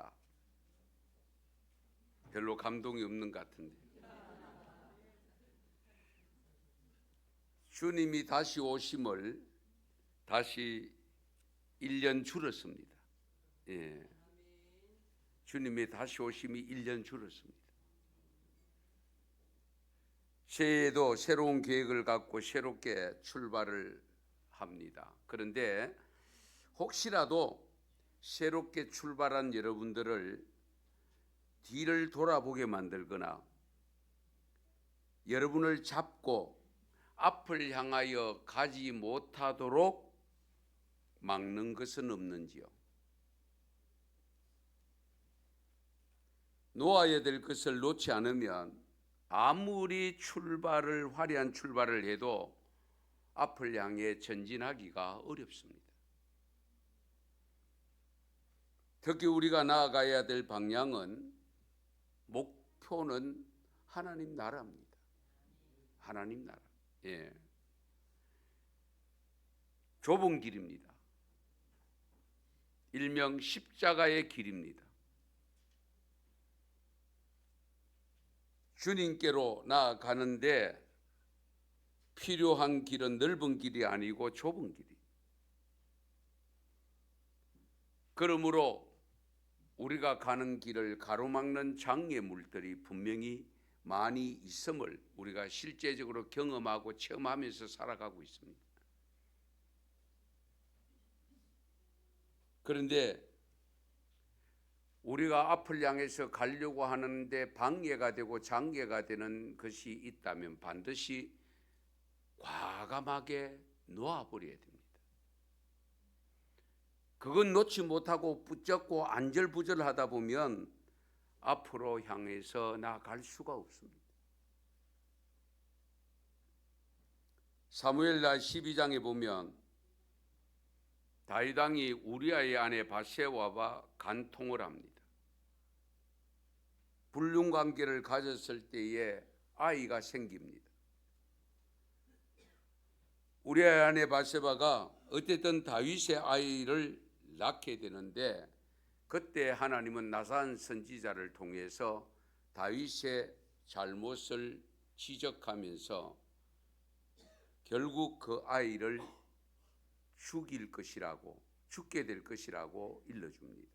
합니다. 별로 감동이 없는 것 같은데. 주님이 다시 오심을 다시 1년 줄었습니다. 예. 주님의 다시 오심이 1년 줄었습니다. 새해에도 새로운 계획을 갖고 새롭게 출발을 합니다. 그런데 혹시라도 새롭게 출발한 여러분들을 뒤를 돌아보게 만들거나 여러분을 잡고 앞을 향하여 가지 못하도록 막는 것은 없는지요? 놓아야 될 것을 놓지 않으면 아무리 화려한 출발을 해도 앞을 향해 전진하기가 어렵습니다. 특히 우리가 나아가야 될 방향은, 목표는 하나님 나라입니다. 하나님 나라. 예. 좁은 길입니다. 일명 십자가의 길입니다. 주님께로 나아가는데 필요한 길은 넓은 길이 아니고 좁은 길이. 그러므로 우리가 가는 길을 가로막는 장애물들이 분명히 많이 있음을 우리가 실제적으로 경험하고 체험하면서 살아가고 있습니다. 그런데 우리가 앞을 향해서 가려고 하는데 방해가 되고 장애가 되는 것이 있다면 반드시 과감하게 놓아버려야 됩니다. 그건 놓지 못하고 붙잡고 안절부절하다 보면 앞으로 향해서 나아갈 수가 없습니다. 사무엘하 12장에 보면 다윗 왕이 우리아의 아내 바세바와 간통을 합니다. 불륜 관계를 가졌을 때에 아이가 생깁니다. 우리아의 아내 바세바가 어쨌든 다윗의 아이를 낳게 되는데, 그때 하나님은 나단 선지자를 통해서 다윗의 잘못을 지적하면서 결국 그 아이를 죽게 될 것이라고 일러줍니다.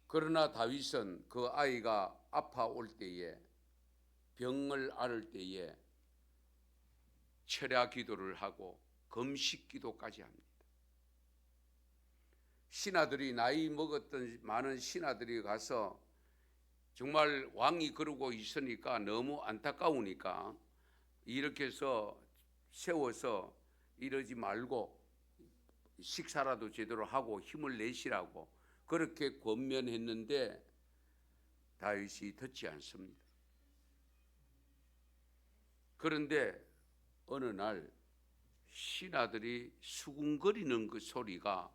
그러나 다윗은 그 아이가 아파올 때에, 병을 앓을 때에 철야 기도를 하고 금식 기도까지 합니다. 신하들이, 나이 먹었던 많은 신하들이 가서 정말 왕이 그러고 있으니까 너무 안타까우니까 이렇게 해서 세워서 이러지 말고 식사라도 제대로 하고 힘을 내시라고 그렇게 권면했는데 다윗이 듣지 않습니다. 그런데 어느 날 신하들이 수군거리는 그 소리가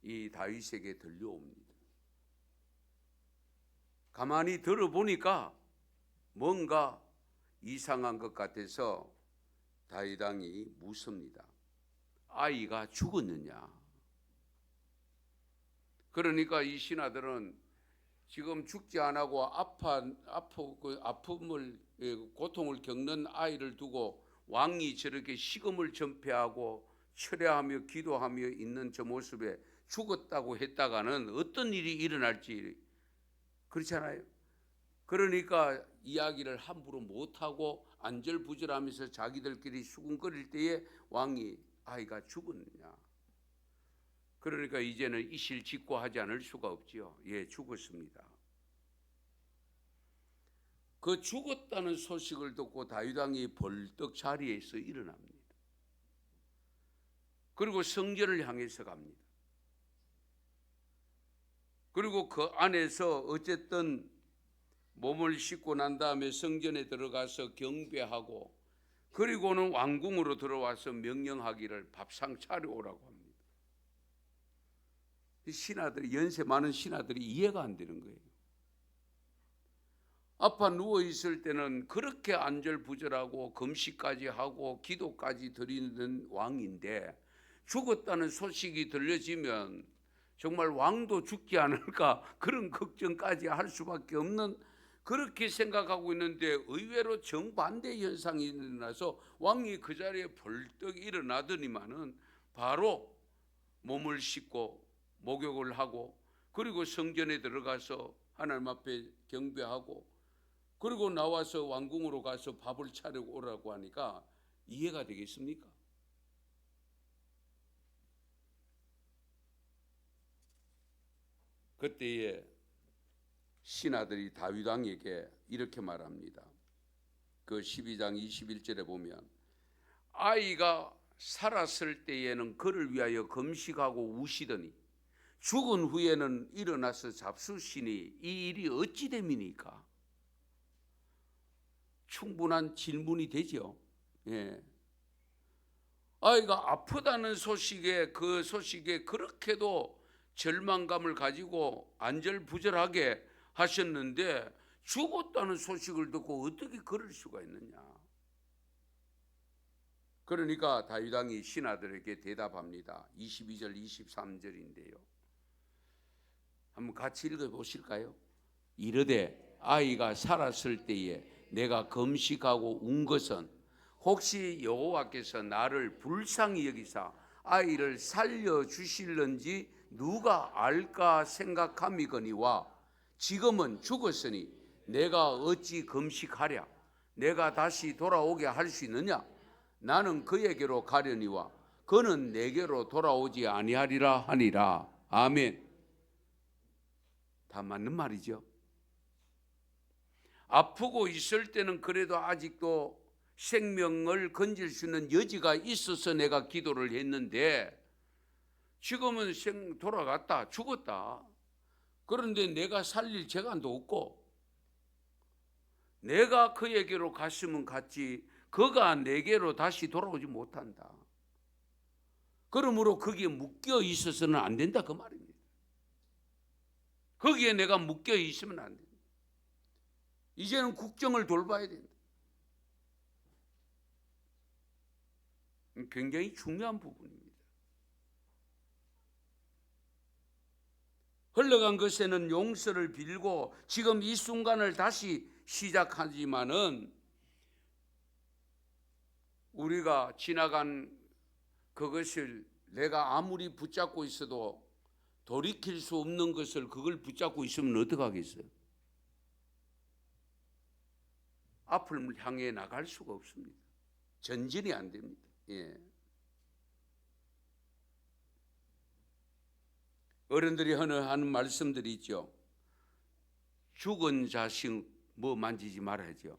이 다윗에게 들려옵니다. 가만히 들어보니까 뭔가 이상한 것 같아서 다윗 왕이 묻습니다. 아이가 죽었느냐? 그러니까 이 신하들은 지금 죽지 않고 아픔을, 고통을 겪는 아이를 두고 왕이 저렇게 식음을 전폐하고 철야하며 기도하며 있는 저 모습에 죽었다고 했다가는 어떤 일이 일어날지, 그렇잖아요. 그러니까 이야기를 함부로 못하고 안절부절하면서 자기들끼리 수군거릴 때에 왕이 아이가 죽었느냐? 그러니까 이제는 이실직고하지 않을 수가 없지요. 예, 죽었습니다. 그 죽었다는 소식을 듣고 다윗 왕이 벌떡 자리에서 일어납니다. 그리고 성전을 향해서 갑니다. 그리고 그 안에서 어쨌든 몸을 씻고 난 다음에 성전에 들어가서 경배하고, 그리고는 왕궁으로 들어와서 명령하기를 밥상 차려오라고 합니다. 신하들이, 연세 많은 신하들이 이해가 안 되는 거예요. 아파 누워 있을 때는 그렇게 안절부절하고 금식까지 하고 기도까지 드리는 왕인데 죽었다는 소식이 들려지면 정말 왕도 죽지 않을까 그런 걱정까지 할 수밖에 없는, 그렇게 생각하고 있는데 의외로 정반대 현상이 일어나서 왕이 그 자리에 벌떡 일어나더니만은 바로 몸을 씻고 목욕을 하고, 그리고 성전에 들어가서 하나님 앞에 경배하고, 그리고 나와서 왕궁으로 가서 밥을 차리고 오라고 하니까 이해가 되겠습니까? 그때에 신하들이 다윗 왕에게 이렇게 말합니다. 그 12장 21절에 보면, 아이가 살았을 때에는 그를 위하여 금식하고 우시더니 죽은 후에는 일어나서 잡수시니 이 일이 어찌 됨이니까? 충분한 질문이 되죠. 예. 아이가 아프다는 소식에, 그 소식에 그렇게도 절망감을 가지고 안절부절하게 하셨는데 죽었다는 소식을 듣고 어떻게 그럴 수가 있느냐? 그러니까 다윗 왕이 신하들에게 대답합니다. 22절 23절인데요. 한번 같이 읽어보실까요? 이르되 아이가 살았을 때에 내가 금식하고 운 것은 혹시 여호와께서 나를 불쌍히 여기사 아이를 살려주실는지 누가 알까 생각함이거니와, 지금은 죽었으니 내가 어찌 금식하랴? 내가 다시 돌아오게 할 수 있느냐? 나는 그에게로 가려니와 그는 내게로 돌아오지 아니하리라 하니라. 아멘. 다 맞는 말이죠. 아프고 있을 때는 그래도 아직도 생명을 건질 수 있는 여지가 있어서 내가 기도를 했는데, 지금은 돌아갔다, 죽었다. 그런데 내가 살릴 재간도 없고, 내가 그에게로 갔으면 갔지 그가 내게로 다시 돌아오지 못한다. 그러므로 거기에 묶여 있어서는 안 된다, 그 말입니다. 거기에 내가 묶여 있으면 안 된다. 이제는 국정을 돌봐야 된다. 굉장히 중요한 부분입니다. 흘러간 것에는 용서를 빌고 지금 이 순간을 다시 시작하지만은, 우리가 지나간 그것을 내가 아무리 붙잡고 있어도 돌이킬 수 없는 것을, 그걸 붙잡고 있으면 어떡하겠어요? 앞을 향해 나갈 수가 없습니다. 전진이 안 됩니다. 예. 어른들이 하는 말씀들이 있죠. 죽은 자식 뭐 만지지 말아야죠.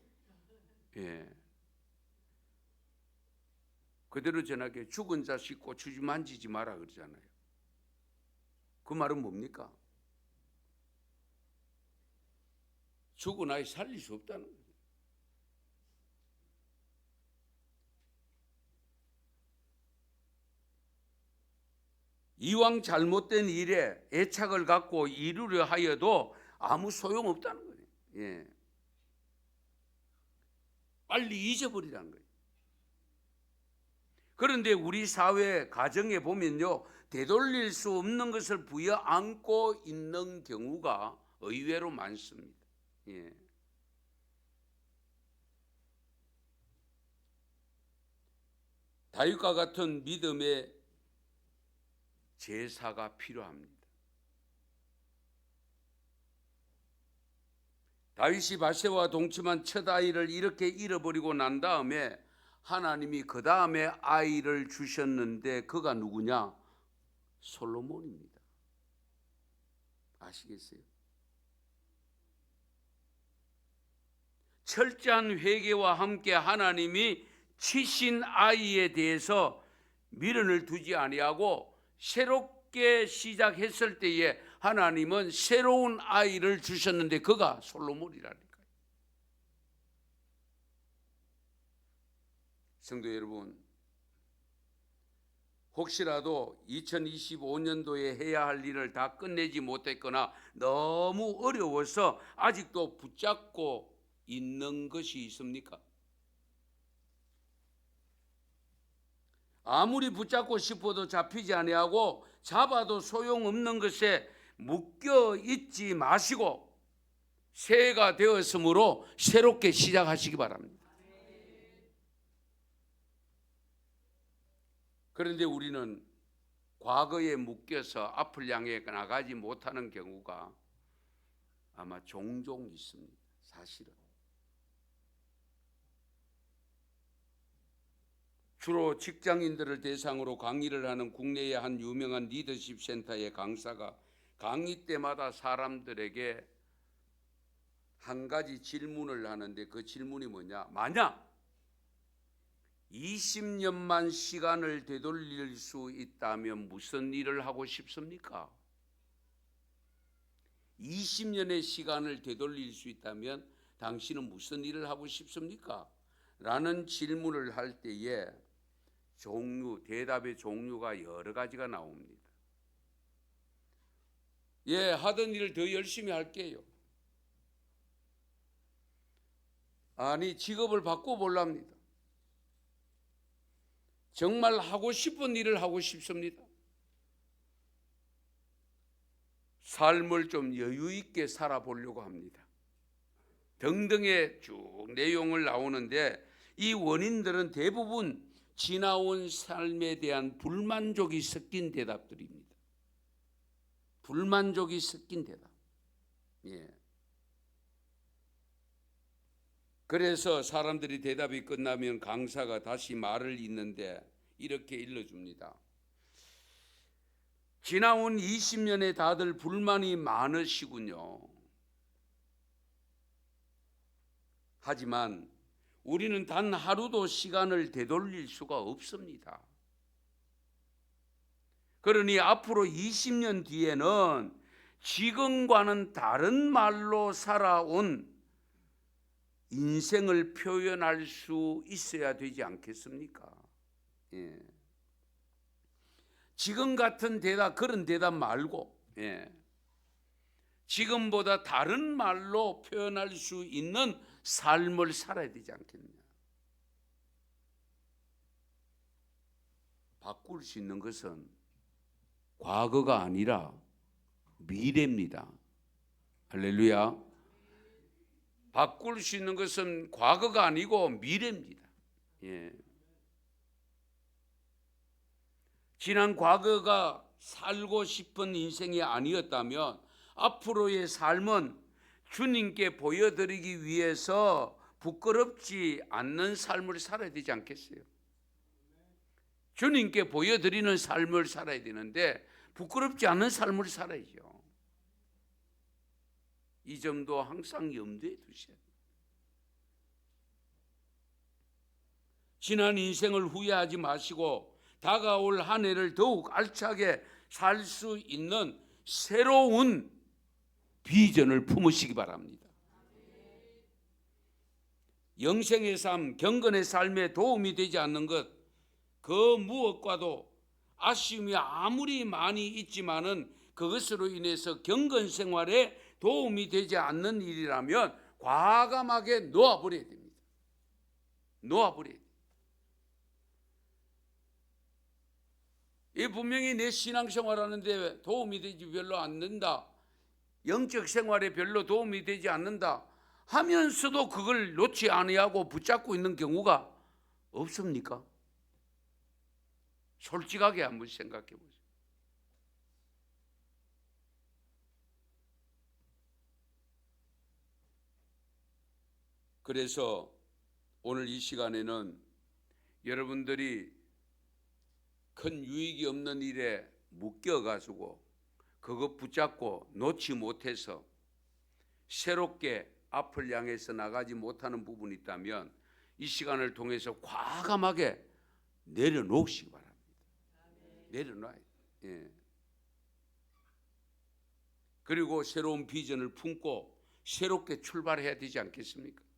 예. 그대로 전하게 죽은 자식 고추지 만지지 마라 그러잖아요. 그 말은 뭡니까? 죽은 아이 살릴 수 없다는 거예요. 이왕 잘못된 일에 애착을 갖고 이루려 하여도 아무 소용없다는 거예요. 예. 빨리 잊어버리라는 거예요. 그런데 우리 사회 가정에 보면요, 되돌릴 수 없는 것을 부여안고 있는 경우가 의외로 많습니다. 예. 다윗과 같은 믿음의 제사가 필요합니다. 다윗이 바세바와 동침한 첫 아이를 이렇게 잃어버리고 난 다음에 하나님이 그 다음에 아이를 주셨는데 그가 누구냐? 솔로몬입니다. 아시겠어요? 철저한 회개와 함께 하나님이 치신 아이에 대해서 미련을 두지 아니하고 새롭게 시작했을 때에 하나님은 새로운 아이를 주셨는데 그가 솔로몬이라니까요. 성도 여러분, 혹시라도 2025년도에 해야 할 일을 다 끝내지 못했거나 너무 어려워서 아직도 붙잡고 있는 것이 있습니까? 아무리 붙잡고 싶어도 잡히지 아니하고 잡아도 소용없는 것에 묶여 있지 마시고 새해가 되었으므로 새롭게 시작하시기 바랍니다. 그런데 우리는 과거에 묶여서 앞을 향해 나가지 못하는 경우가 아마 종종 있습니다. 사실은. 주로 직장인들을 대상으로 강의를 하는 국내의 한 유명한 리더십 센터의 강사가 강의 때마다 사람들에게 한 가지 질문을 하는데 그 질문이 뭐냐? 만약 20년만 시간을 되돌릴 수 있다면 무슨 일을 하고 싶습니까? 20년의 시간을 되돌릴 수 있다면 당신은 무슨 일을 하고 싶습니까? 라는 질문을 할 때에 대답의 종류가 여러 가지가 나옵니다. 예, 하던 일을 더 열심히 할게요. 아니, 직업을 바꿔보랍니다. 정말 하고 싶은 일을 하고 싶습니다. 삶을 좀 여유 있게 살아보려고 합니다. 등등의 쭉 내용을 나오는데 이 원인들은 대부분 지나온 삶에 대한 불만족이 섞인 대답들입니다. 불만족이 섞인 대답. 예. 그래서 사람들이 대답이 끝나면 강사가 다시 말을 잇는데 이렇게 일러줍니다. 지나온 20년에 다들 불만이 많으시군요. 하지만 우리는 단 하루도 시간을 되돌릴 수가 없습니다. 그러니 앞으로 20년 뒤에는 지금과는 다른 말로 살아온 인생을 표현할 수 있어야 되지 않겠습니까? 예. 지금 같은 대답, 그런 대답 말고 지금보다 다른 말로 표현할 수 있는 삶을 살아야 되지 않겠냐. 바꿀 수 있는 것은 과거가 아니라 미래입니다. 할렐루야. 바꿀 수 있는 것은 과거가 아니고 미래입니다. 예. 지난 과거가 살고 싶은 인생이 아니었다면 앞으로의 삶은 주님께 보여드리기 위해서 부끄럽지 않는 삶을 살아야 되지 않겠어요? 주님께 보여드리는 삶을 살아야 되는데 부끄럽지 않은 삶을 살아야죠. 이 점도 항상 염두에 두셔야 돼요. 지난 인생을 후회하지 마시고 다가올 한 해를 더욱 알차게 살 수 있는 새로운 비전을 품으시기 바랍니다. 영생의 삶, 경건의 삶에 도움이 되지 않는 것, 그 무엇과도 아쉬움이 아무리 많이 있지만은 그것으로 인해서 경건 생활에 도움이 되지 않는 일이라면 과감하게 놓아버려야 됩니다. 놓아버려야 돼요. 이 분명히 내 신앙생활하는데 도움이 되지 별로 않는다, 영적 생활에 별로 도움이 되지 않는다 하면서도 그걸 놓지 아니하고 붙잡고 있는 경우가 없습니까? 솔직하게 한번 생각해 보세요. 그래서 오늘 이 시간에는 여러분들이 큰 유익이 없는 일에 묶여가지고 그것 붙잡고 놓지 못해서 새롭게 앞을 향해서 나가지 못하는 부분이 있다면 이 시간을 통해서 과감하게 내려놓으시기 바랍니다. 내려놔야 돼요. 예. 그리고 새로운 비전을 품고 새롭게 출발해야 되지 않겠습니까?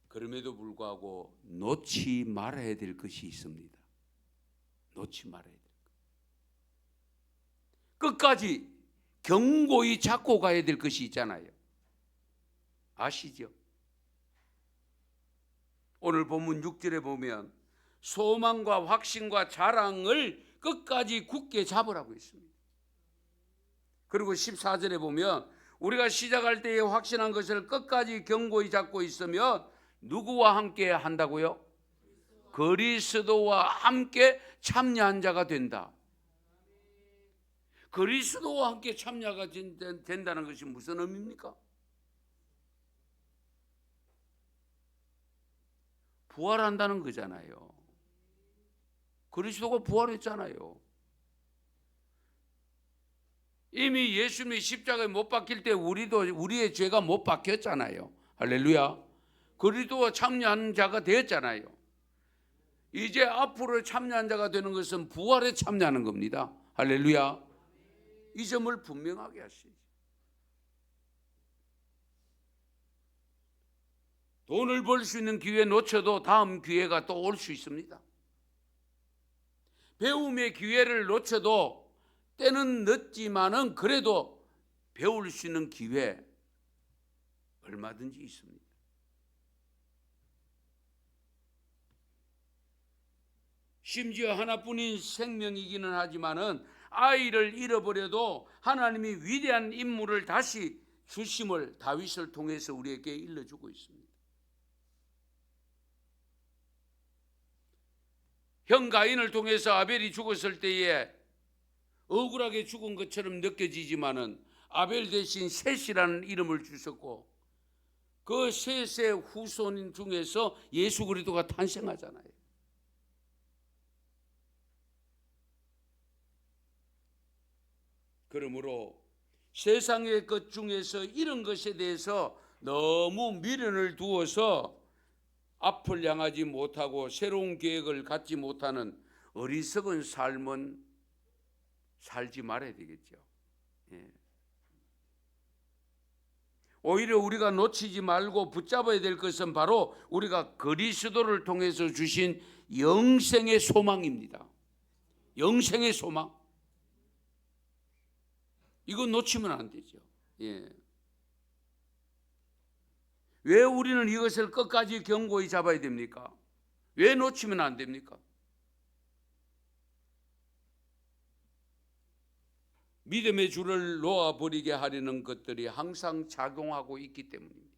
그럼에도 불구하고 놓지 말아야 될 것이 있습니다. 놓지 말아야 될 것. 끝까지 견고히 잡고 가야 될 것이 있잖아요. 아시죠? 오늘 본문 6절에 보면 소망과 확신과 자랑을 끝까지 굳게 잡으라고 했습니다. 그리고 14절에 보면 우리가 시작할 때에 확신한 것을 끝까지 견고히 잡고 있으면 누구와 함께 한다고요? 그리스도와 함께 참여한 자가 된다. 그리스도와 함께 참여가 된다는 것이 무슨 의미입니까? 부활한다는 거잖아요. 그리스도가 부활했잖아요. 이미 예수님이 십자가에 못 박힐 때 우리의 죄가 못 박혔잖아요. 할렐루야. 그리스도와 참여한 자가 되었잖아요. 이제 앞으로 참여한 자가 되는 것은 부활에 참여하는 겁니다. 할렐루야. 이 점을 분명하게 하시죠. 돈을 벌 수 있는 기회 놓쳐도 다음 기회가 또 올 수 있습니다. 배움의 기회를 놓쳐도 때는 늦지만은 그래도 배울 수 있는 기회 얼마든지 있습니다. 심지어 하나뿐인 생명이기는 하지만은 아이를 잃어버려도 하나님이 위대한 인물을 다시 주심을 다윗을 통해서 우리에게 일러주고 있습니다. 형 가인을 통해서 아벨이 죽었을 때에 억울하게 죽은 것처럼 느껴지지만은 아벨 대신 셋이라는 이름을 주셨고 그 셋의 후손 중에서 예수 그리스도가 탄생하잖아요. 그러므로 세상의 것 중에서 이런 것에 대해서 너무 미련을 두어서 앞을 향하지 못하고 새로운 계획을 갖지 못하는 어리석은 삶은 살지 말아야 되겠죠. 예. 오히려 우리가 놓치지 말고 붙잡아야 될 것은 바로 우리가 그리스도를 통해서 주신 영생의 소망입니다. 영생의 소망. 이거 놓치면 안 되죠. 예. 왜 우리는 이것을 끝까지 견고히 잡아야 됩니까? 왜 놓치면 안 됩니까? 믿음의 줄을 놓아버리게 하려는 것들이 항상 작용하고 있기 때문입니다.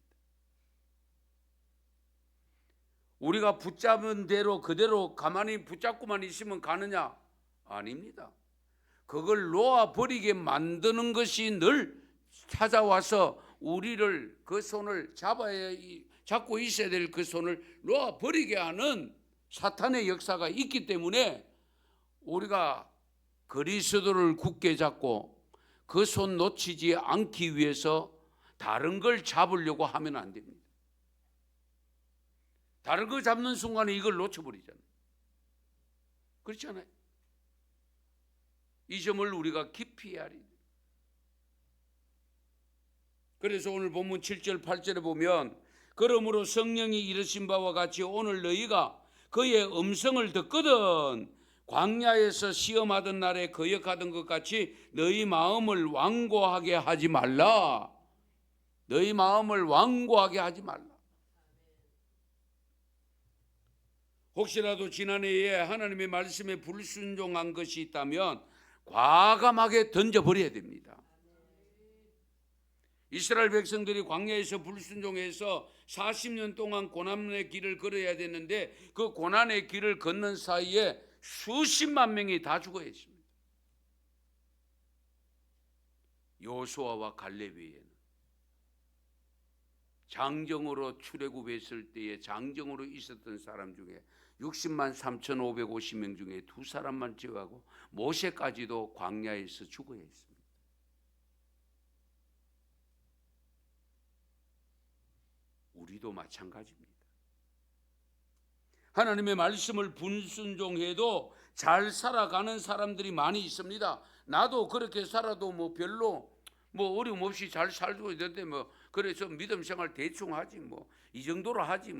우리가 붙잡은 대로 그대로 가만히 붙잡고만 있으면 가느냐? 아닙니다. 그걸 놓아버리게 만드는 것이 늘 찾아와서 우리를 그 손을 잡고 있어야 될 그 손을 놓아버리게 하는 사탄의 역사가 있기 때문에 우리가 그리스도를 굳게 잡고 그 손 놓치지 않기 위해서 다른 걸 잡으려고 하면 안 됩니다. 다른 거 잡는 순간에 이걸 놓쳐버리잖아요. 그렇잖아요. 이 점을 우리가 깊이 헤아려야 돼요. 그래서 오늘 본문 7절 8절에 보면 그러므로 성령이 이르신 바와 같이 오늘 너희가 그의 음성을 듣거든 광야에서 시험하던 날에 거역하던 것 같이 너희 마음을 완고하게 하지 말라. 너희 마음을 완고하게 하지 말라. 혹시라도 지난해에 하나님의 말씀에 불순종한 것이 있다면 과감하게 던져버려야 됩니다. 이스라엘 백성들이 광야에서 불순종해서 40년 동안 고난의 길을 걸어야 되는데 그 고난의 길을 걷는 사이에 수십만 명이 다 죽어 있습니다. 여호수아와 갈렙 외에는 장정으로 출애굽했을 때에 장정으로 있었던 사람 중에 60만 3,550명 중에 두 사람만 제외하고 모세까지도 광야에서 죽어야 했습니다. 우리도 마찬가지입니다. 하나님의 말씀을 불순종해도 잘 살아가는 사람들이 많이 있습니다. 나도 그렇게 살아도 별로 어려움 없이 잘 살고 있는데 그래서 믿음 생활 대충 하지 이 정도로 하지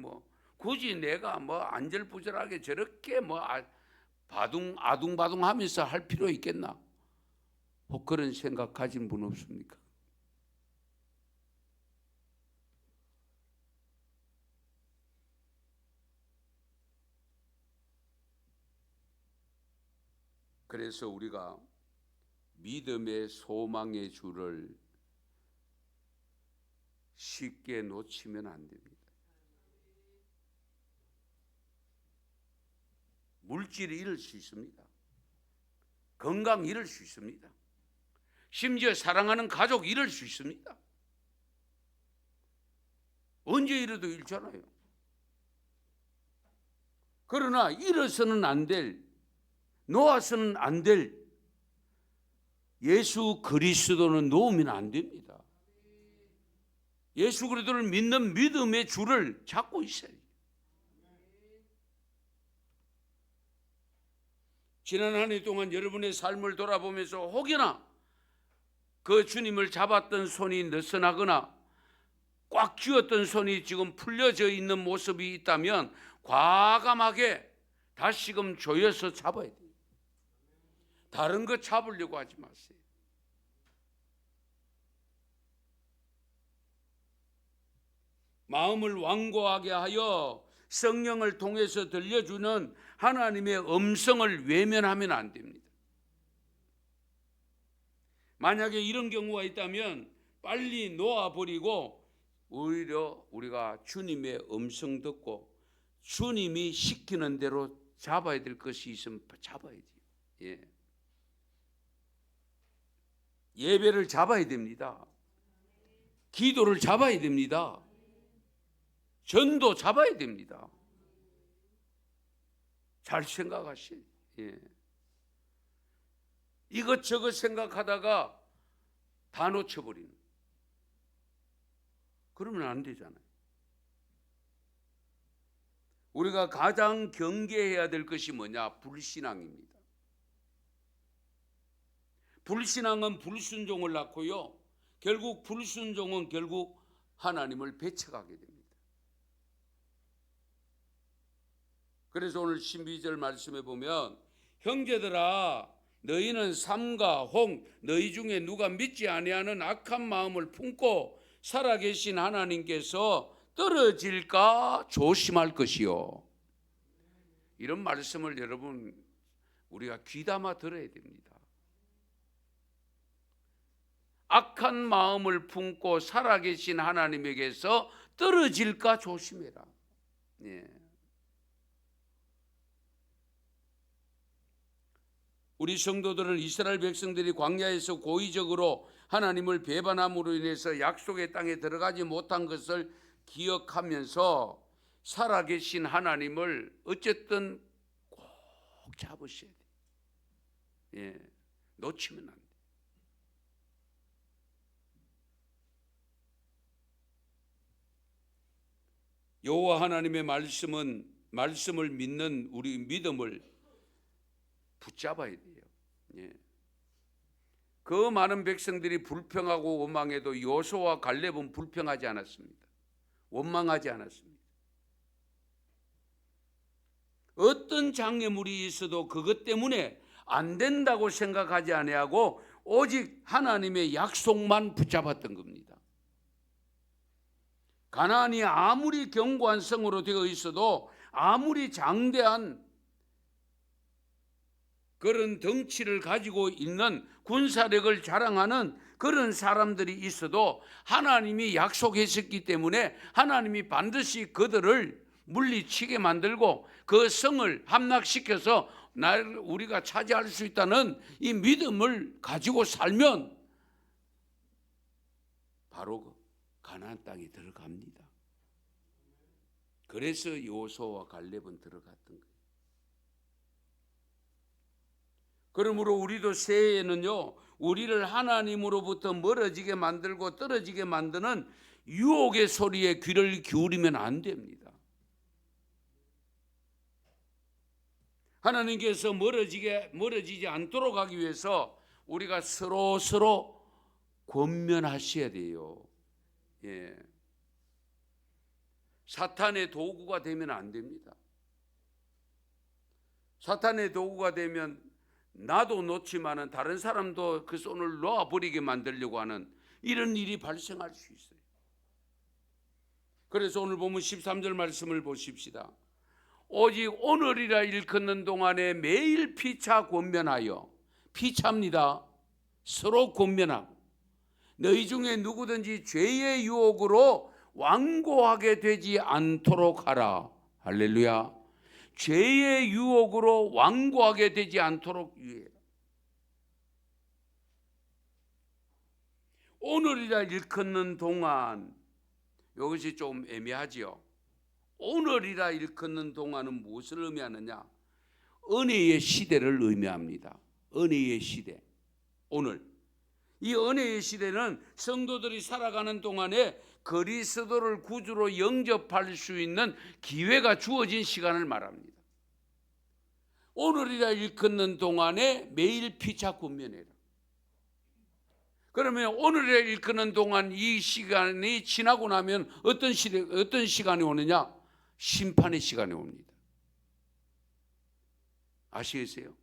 굳이 내가 안절부절하게 저렇게 아둥바둥하면서 할 필요 있겠나? 혹 그런 생각 가진 분 없습니까? 그래서 우리가 믿음의 소망의 줄을 쉽게 놓치면 안 됩니다. 물질이 잃을 수 있습니다. 건강 잃을 수 있습니다. 심지어 사랑하는 가족 잃을 수 있습니다. 언제 잃어도 잃잖아요. 그러나 잃어서는 안 될, 놓아서는 안 될 예수 그리스도는 놓으면 안 됩니다. 예수 그리스도를 믿는 믿음의 줄을 잡고 있어요. 지난 한 해 동안 여러분의 삶을 돌아보면서 혹여나 그 주님을 잡았던 손이 느슨하거나 꽉 쥐었던 손이 지금 풀려져 있는 모습이 있다면 과감하게 다시금 조여서 잡아야 돼요. 다른 거 잡으려고 하지 마세요. 마음을 완고하게 하여 성령을 통해서 들려주는 하나님의 음성을 외면하면 안 됩니다. 만약에 이런 경우가 있다면 빨리 놓아버리고 오히려 우리가 주님의 음성 듣고 주님이 시키는 대로 잡아야 될 것이 있으면 잡아야 돼요. 예. 예배를 잡아야 됩니다. 기도를 잡아야 됩니다. 전도 잡아야 됩니다. 잘 생각하시오. 예. 이것저것 생각하다가 다 놓쳐버리는. 그러면 안 되잖아요. 우리가 가장 경계해야 될 것이 뭐냐? 불신앙입니다. 불신앙은 불순종을 낳고요. 결국 불순종은 결국 하나님을 배척하게 됩니다. 그래서 오늘 12절 말씀에 보면 형제들아 너희는 삼가 홍 너희 중에 누가 믿지 아니하는 악한 마음을 품고 살아계신 하나님께서 떨어질까 조심할 것이요. 이런 말씀을 여러분 우리가 귀담아 들어야 됩니다. 악한 마음을 품고 살아계신 하나님에게서 떨어질까 조심해라. 예. 우리 성도들은 이스라엘 백성들이 광야에서 고의적으로 하나님을 배반함으로 인해서 약속의 땅에 들어가지 못한 것을 기억하면서 살아계신 하나님을 어쨌든 꼭 잡으셔야 돼요. 예, 놓치면 안 돼요. 여호와 하나님의 말씀을 믿는 우리 믿음을 붙잡아야 돼요. 예. 그 많은 백성들이 불평하고 원망해도 여호수아와 갈렙은 불평하지 않았습니다. 원망하지 않았습니다. 어떤 장애물이 있어도 그것 때문에 안 된다고 생각하지 아니하고 오직 하나님의 약속만 붙잡았던 겁니다. 가나안이 아무리 견고한 성으로 되어 있어도 아무리 장대한 그런 덩치를 가지고 있는 군사력을 자랑하는 그런 사람들이 있어도 하나님이 약속했었기 때문에 하나님이 반드시 그들을 물리치게 만들고 그 성을 함락시켜서 우리가 차지할 수 있다는 이 믿음을 가지고 살면 바로 그 가나안 땅에 들어갑니다. 그래서 여호수아와 갈렙은 들어갔던 거예요. 그러므로 우리도 새해에는요, 우리를 하나님으로부터 멀어지게 만들고 떨어지게 만드는 유혹의 소리에 귀를 기울이면 안 됩니다. 하나님께서 멀어지지 않도록 하기 위해서 우리가 서로 권면하셔야 돼요. 예. 사탄의 도구가 되면 안 됩니다. 사탄의 도구가 되면 나도 놓지만은 다른 사람도 그 손을 놓아버리게 만들려고 하는 이런 일이 발생할 수 있어요. 그래서 오늘 보면 13절 말씀을 보십시다. 오직 오늘이라 일컫는 동안에 매일 피차 권면하여, 피차입니다. 서로 권면하고, 너희 중에 누구든지 죄의 유혹으로 완고하게 되지 않도록 하라. 할렐루야. 죄의 유혹으로 완고하게 되지 않도록 유의해라. 오늘이라 일컫는 동안, 이것이 좀 애매하지요. 오늘이라 일컫는 동안은 무엇을 의미하느냐? 은혜의 시대를 의미합니다. 은혜의 시대. 오늘 이 은혜의 시대는 성도들이 살아가는 동안에 그리스도를 구주로 영접할 수 있는 기회가 주어진 시간을 말합니다. 오늘이라 일컫는 동안에 매일 피차 권면해라. 그러면 오늘이라 일컫는 동안 이 시간이 지나고 나면 어떤 시간이 오느냐? 심판의 시간이 옵니다. 아시겠어요?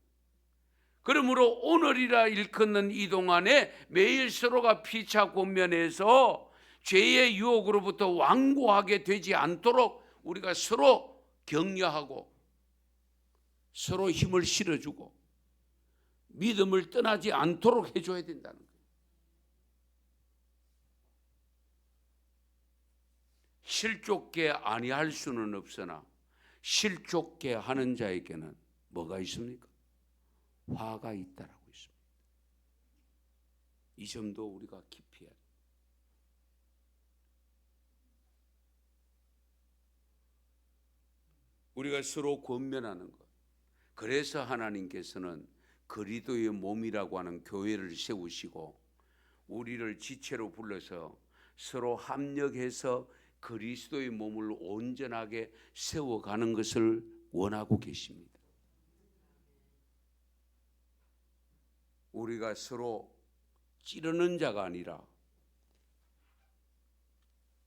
그러므로 오늘이라 일컫는 이 동안에 매일 서로가 피차 권면해서 죄의 유혹으로부터 완고하게 되지 않도록 우리가 서로 격려하고 서로 힘을 실어주고 믿음을 떠나지 않도록 해줘야 된다는 거예요. 실족게 아니할 수는 없으나 실족게 하는 자에게는 뭐가 있습니까? 화가 있다라고 있습니다. 이 점도 우리가 깊이 해야 돼요. 우리가 서로 권면하는 것. 그래서 하나님께서는 그리스도의 몸이라고 하는 교회를 세우시고 우리를 지체로 불러서 서로 합력해서 그리스도의 몸을 온전하게 세워가는 것을 원하고 계십니다. 우리가 서로 찌르는 자가 아니라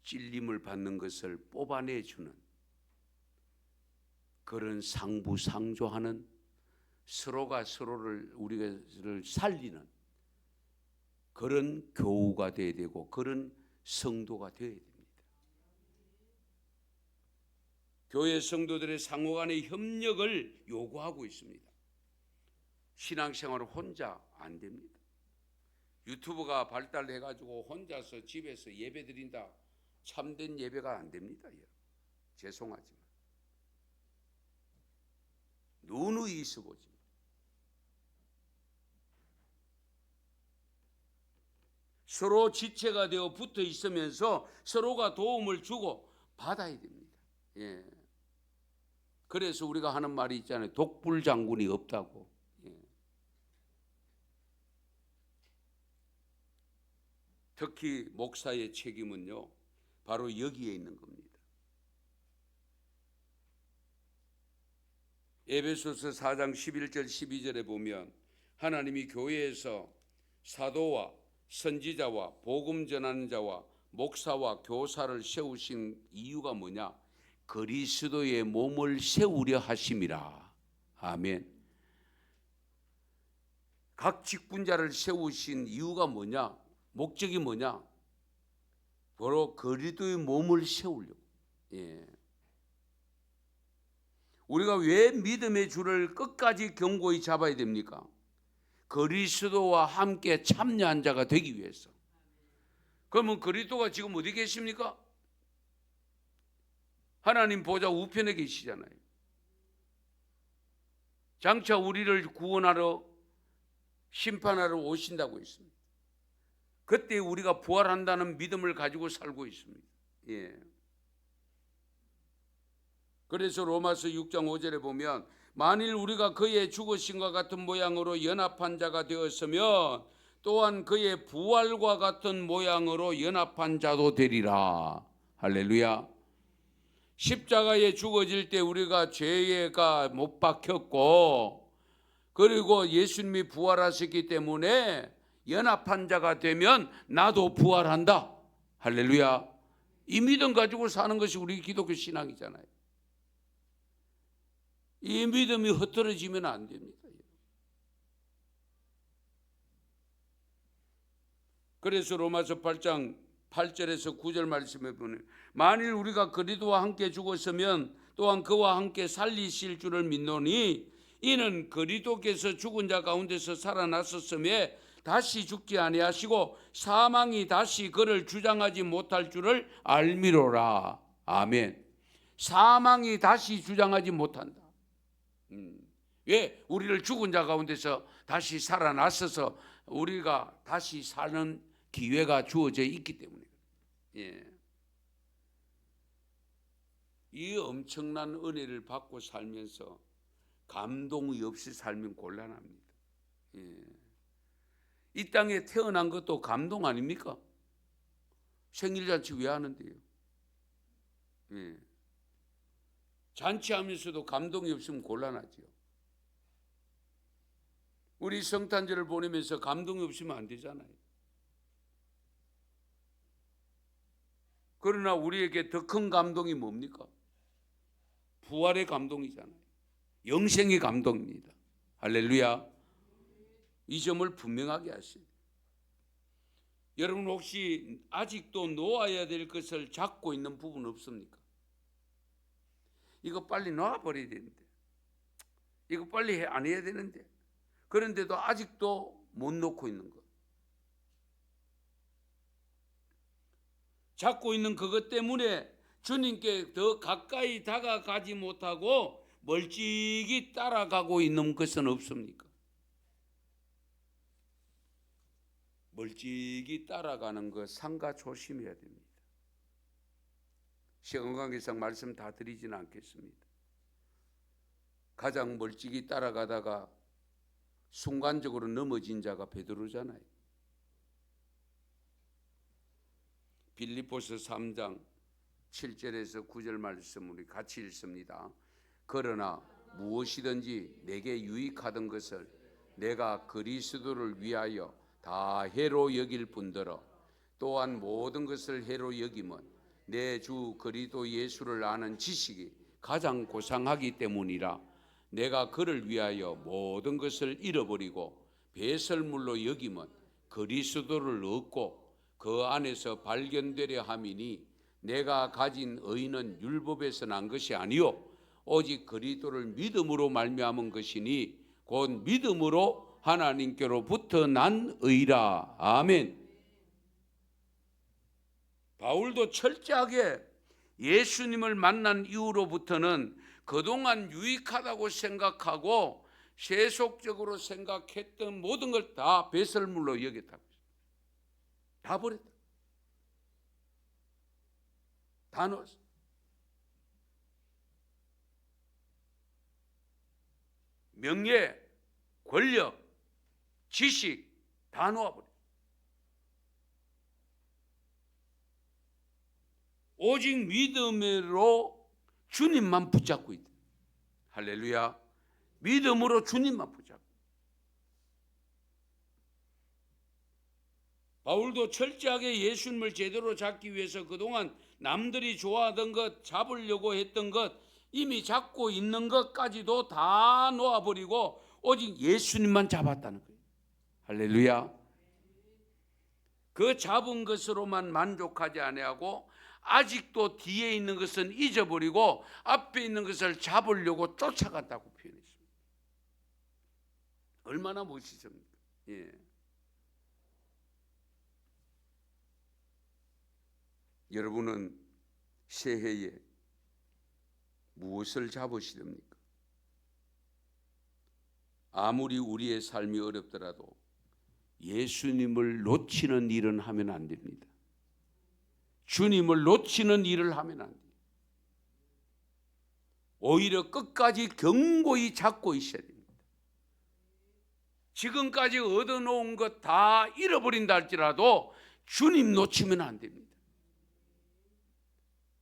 찔림을 받는 것을 뽑아내주는 그런 상부상조하는, 서로가 서로를 우리를 살리는 그런 교우가 되어야 되고 그런 성도가 되어야 됩니다. 교회 성도들의 상호간의 협력을 요구하고 있습니다. 신앙생활은 혼자 안 됩니다. 유튜브가 발달해가지고 혼자서 집에서 예배 드린다, 참된 예배가 안 됩니다. 죄송하지만 누누이 있어 보지. 서로 지체가 되어 붙어 있으면서 서로가 도움을 주고 받아야 됩니다. 예. 그래서 우리가 하는 말이 있잖아요. 독불장군이 없다고. 예. 특히 목사의 책임은요, 바로 여기에 있는 겁니다. 에베소서 4장 11절 12절에 보면 하나님이 교회에서 사도와 선지자와 복음 전하는 자와 목사와 교사를 세우신 이유가 뭐냐? 그리스도의 몸을 세우려 하심이라. 아멘. 각 직분자를 세우신 이유가 뭐냐? 목적이 뭐냐? 바로 그리스도의 몸을 세우려고. 예. 우리가 왜 믿음의 줄을 끝까지 견고히 잡아야 됩니까? 그리스도와 함께 참여한 자가 되기 위해서. 그러면 그리스도가 지금 어디 계십니까? 하나님 보좌 우편에 계시잖아요. 장차 우리를 구원하러 심판하러 오신다고 했습니다. 그때 우리가 부활한다는 믿음을 가지고 살고 있습니다. 예. 그래서 로마서 6장 5절에 보면 만일 우리가 그의 죽으심과 같은 모양으로 연합한 자가 되었으면 또한 그의 부활과 같은 모양으로 연합한 자도 되리라. 할렐루야. 십자가에 죽어질 때 우리가 죄가 못 박혔고 그리고 예수님이 부활하셨기 때문에 연합한 자가 되면 나도 부활한다. 할렐루야. 이 믿음 가지고 사는 것이 우리 기독교 신앙이잖아요. 이 믿음이 흐트러지면 안 됩니다. 그래서 로마서 8장 8절에서 9절 말씀해 보면 만일 우리가 그리스도와 함께 죽었으면 또한 그와 함께 살리실 줄을 믿노니 이는 그리스도께서 죽은 자 가운데서 살아나셨음에 다시 죽지 아니하시고 사망이 다시 그를 주장하지 못할 줄을 알미로라. 아멘. 사망이 다시 주장하지 못한다. 왜? 우리를 죽은 자 가운데서 다시 살아나셔서 우리가 다시 사는 기회가 주어져 있기 때문에. 예. 이 엄청난 은혜를 받고 살면서 감동이 없이 살면 곤란합니다. 예. 이 땅에 태어난 것도 감동 아닙니까? 생일잔치 왜 하는데요? 예. 잔치하면서도 감동이 없으면 곤란하죠. 우리 성탄절을 보내면서 감동이 없으면 안 되잖아요. 그러나 우리에게 더 큰 감동이 뭡니까? 부활의 감동이잖아요. 영생의 감동입니다. 할렐루야. 이 점을 분명하게 하세요. 여러분 혹시 아직도 놓아야 될 것을 잡고 있는 부분 없습니까? 이거 빨리 놓아버려야 되는데, 이거 빨리 안 해야 되는데, 그런데도 아직도 못 놓고 있는 것. 잡고 있는 그것 때문에 주님께 더 가까이 다가가지 못하고 멀찍이 따라가고 있는 것은 없습니까? 멀찍이 따라가는 것 삼가 조심해야 됩니다. 시간 관계상 말씀 다 드리지는 않겠습니다. 가장 멀찍이 따라가다가 순간적으로 넘어진 자가 베드로잖아요. 빌립보서 3장 7절에서 9절 말씀 우리 같이 읽습니다. 그러나 무엇이든지 내게 유익하던 것을 내가 그리스도를 위하여 다 해로 여길 뿐더러 또한 모든 것을 해로 여김은 내 주 그리스도 예수를 아는 지식이 가장 고상하기 때문이라. 내가 그를 위하여 모든 것을 잃어버리고 배설물로 여김은 그리스도를 얻고 그 안에서 발견되려 함이니 내가 가진 의는 율법에서 난 것이 아니요 오직 그리스도를 믿음으로 말미암은 것이니 곧 믿음으로 하나님께로부터 난 의라. 아멘. 바울도 철저하게 예수님을 만난 이후로부터는 그동안 유익하다고 생각하고 세속적으로 생각했던 모든 걸 다 배설물로 여겼다고. 다 버렸다. 다 넣었어. 명예, 권력, 지식 다 놓아버렸어. 오직 믿음으로 주님만 붙잡고 있다. 할렐루야. 믿음으로 주님만 붙잡고. 바울도 철저하게 예수님을 제대로 잡기 위해서 그동안 남들이 좋아하던 것, 잡으려고 했던 것, 이미 잡고 있는 것까지도 다 놓아버리고 오직 예수님만 잡았다는 거예요. 할렐루야. 그 잡은 것으로만 만족하지 아니하고 아직도 뒤에 있는 것은 잊어버리고 앞에 있는 것을 잡으려고 쫓아간다고 표현했습니다. 얼마나 멋있습니까? 예. 여러분은 새해에 무엇을 잡으시렵니까? 아무리 우리의 삶이 어렵더라도 예수님을 놓치는 일은 하면 안 됩니다. 주님을 놓치는 일을 하면 안 돼요. 오히려 끝까지 견고히 잡고 있어야 됩니다. 지금까지 얻어놓은 것 다 잃어버린다 할지라도 주님 놓치면 안 됩니다.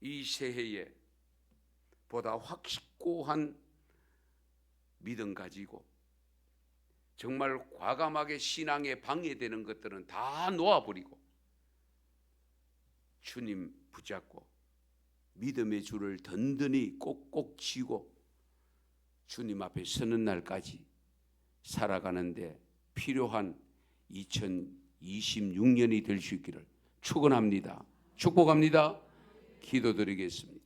이 새해에 보다 확고한 믿음 가지고 정말 과감하게 신앙에 방해되는 것들은 다 놓아버리고 주님 붙잡고 믿음의 줄을 든든히 꼭꼭 쥐고 주님 앞에 서는 날까지 살아가는데 필요한 2026년이 될 수 있기를 축원합니다. 축복합니다. 기도드리겠습니다.